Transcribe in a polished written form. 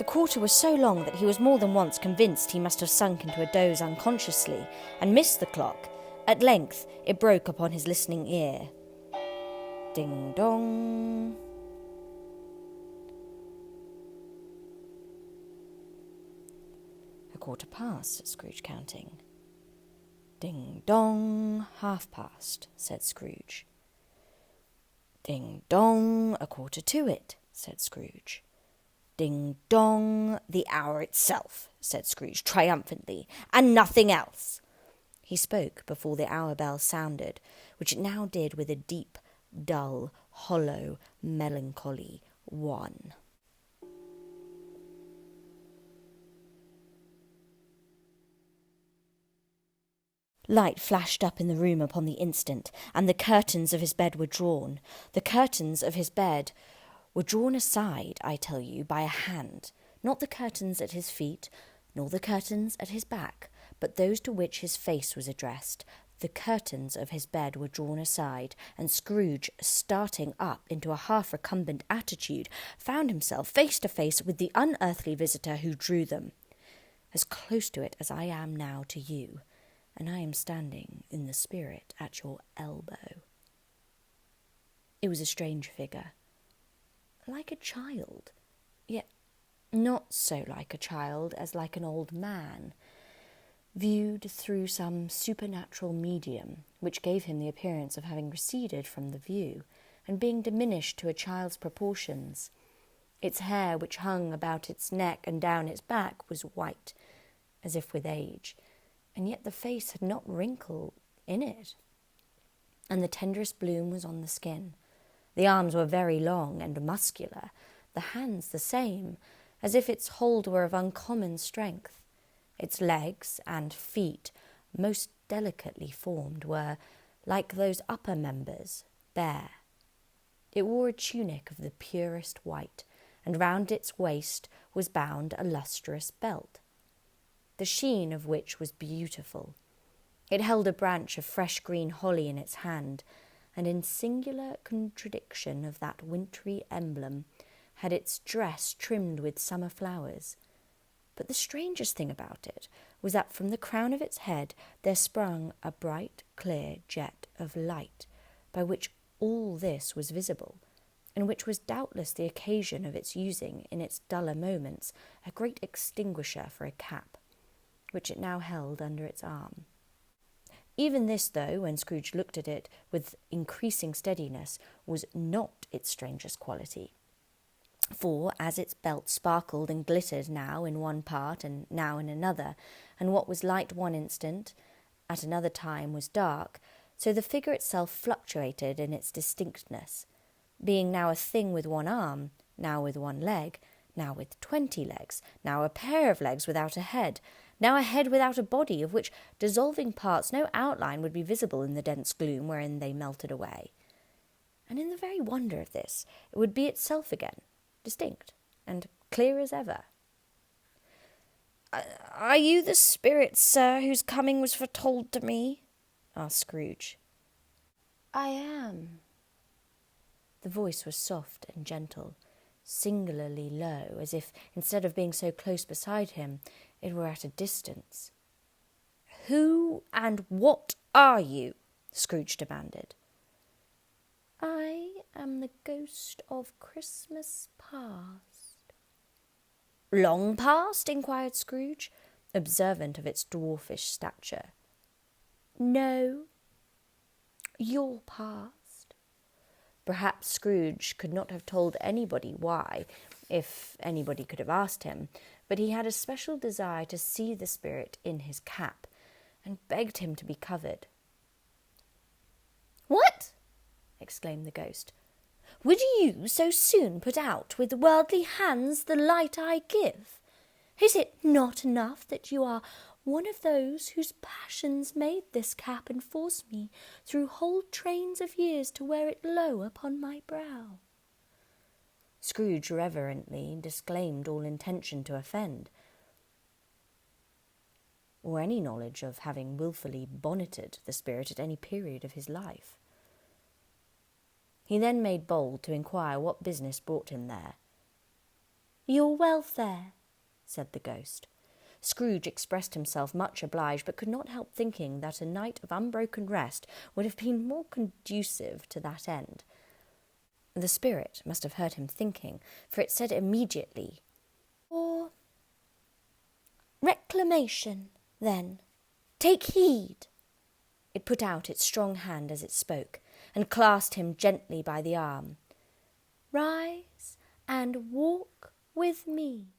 quarter was so long that he was more than once convinced he must have sunk into a doze unconsciously and missed the clock. At length it broke upon his listening ear. Ding dong. A quarter past, said Scrooge, counting. Ding dong, 1/2 past, said Scrooge. Ding dong, 1/4 to it, said Scrooge. Ding dong, the hour itself, said Scrooge triumphantly, and nothing else. He spoke before the hour bell sounded, which it now did with a deep, dull, hollow, melancholy 1. Light flashed up in the room upon the instant, and the curtains of his bed were drawn. The curtains of his bed were drawn aside, I tell you, by a hand, not the curtains at his feet, nor the curtains at his back, but those to which his face was addressed. The curtains of his bed were drawn aside, and Scrooge, starting up into a half-recumbent attitude, found himself face to face with the unearthly visitor who drew them, as close to it as I am now to you, and I am standing in the spirit at your elbow. It was a strange figure, like a child, yet not so like a child as like an old man, viewed through some supernatural medium which gave him the appearance of having receded from the view, and being diminished to a child's proportions. Its hair, which hung about its neck and down its back, was white, as if with age, and yet the face had not wrinkle in it, and the tenderest bloom was on the skin. The arms were very long and muscular, the hands the same, as if its hold were of uncommon strength. Its legs and feet, most delicately formed, were, like those upper members, bare. It wore a tunic of the purest white, and round its waist was bound a lustrous belt, the sheen of which was beautiful. It held a branch of fresh green holly in its hand, and in singular contradiction of that wintry emblem, had its dress trimmed with summer flowers. But the strangest thing about it was that from the crown of its head there sprung a bright, clear jet of light, by which all this was visible, and which was doubtless the occasion of its using, in its duller moments, a great extinguisher for a cap, which it now held under its arm. Even this, though, when Scrooge looked at it with increasing steadiness, was not its strangest quality. For, as its belt sparkled and glittered now in one part and now in another, and what was light one instant, at another time was dark, so the figure itself fluctuated in its distinctness, being now a thing with one arm, now with one leg, now with 20 legs, now a pair of legs without a head, now a head without a body, of which dissolving parts no outline would be visible in the dense gloom wherein they melted away. And in the very wonder of this, it would be itself again, distinct and clear as ever. "Are you the spirit, sir, whose coming was foretold to me?" asked Scrooge. "I am." The voice was soft and gentle, singularly low, as if, instead of being so close beside him, it were at a distance. "Who and what are you?" Scrooge demanded. "I am the ghost of Christmas past." "Long past?" inquired Scrooge, observant of its dwarfish stature. "No, your past." Perhaps Scrooge could not have told anybody why, if anybody could have asked him, but he had a special desire to see the spirit in his cap, and begged him to be covered. "What?" exclaimed the ghost. "Would you so soon put out with worldly hands the light I give? Is it not enough that you are one of those whose passions made this cap and forced me through whole trains of years to wear it low upon my brow?" Scrooge reverently disclaimed all intention to offend, or any knowledge of having wilfully bonneted the spirit at any period of his life. He then made bold to inquire what business brought him there. Your welfare, said the ghost. Scrooge expressed himself much obliged, but could not help thinking that a night of unbroken rest would have been more conducive to that end. The spirit must have heard him thinking, for it said immediately, "For reclamation, then, take heed." It put out its strong hand as it spoke, and clasped him gently by the arm. "Rise and walk with me."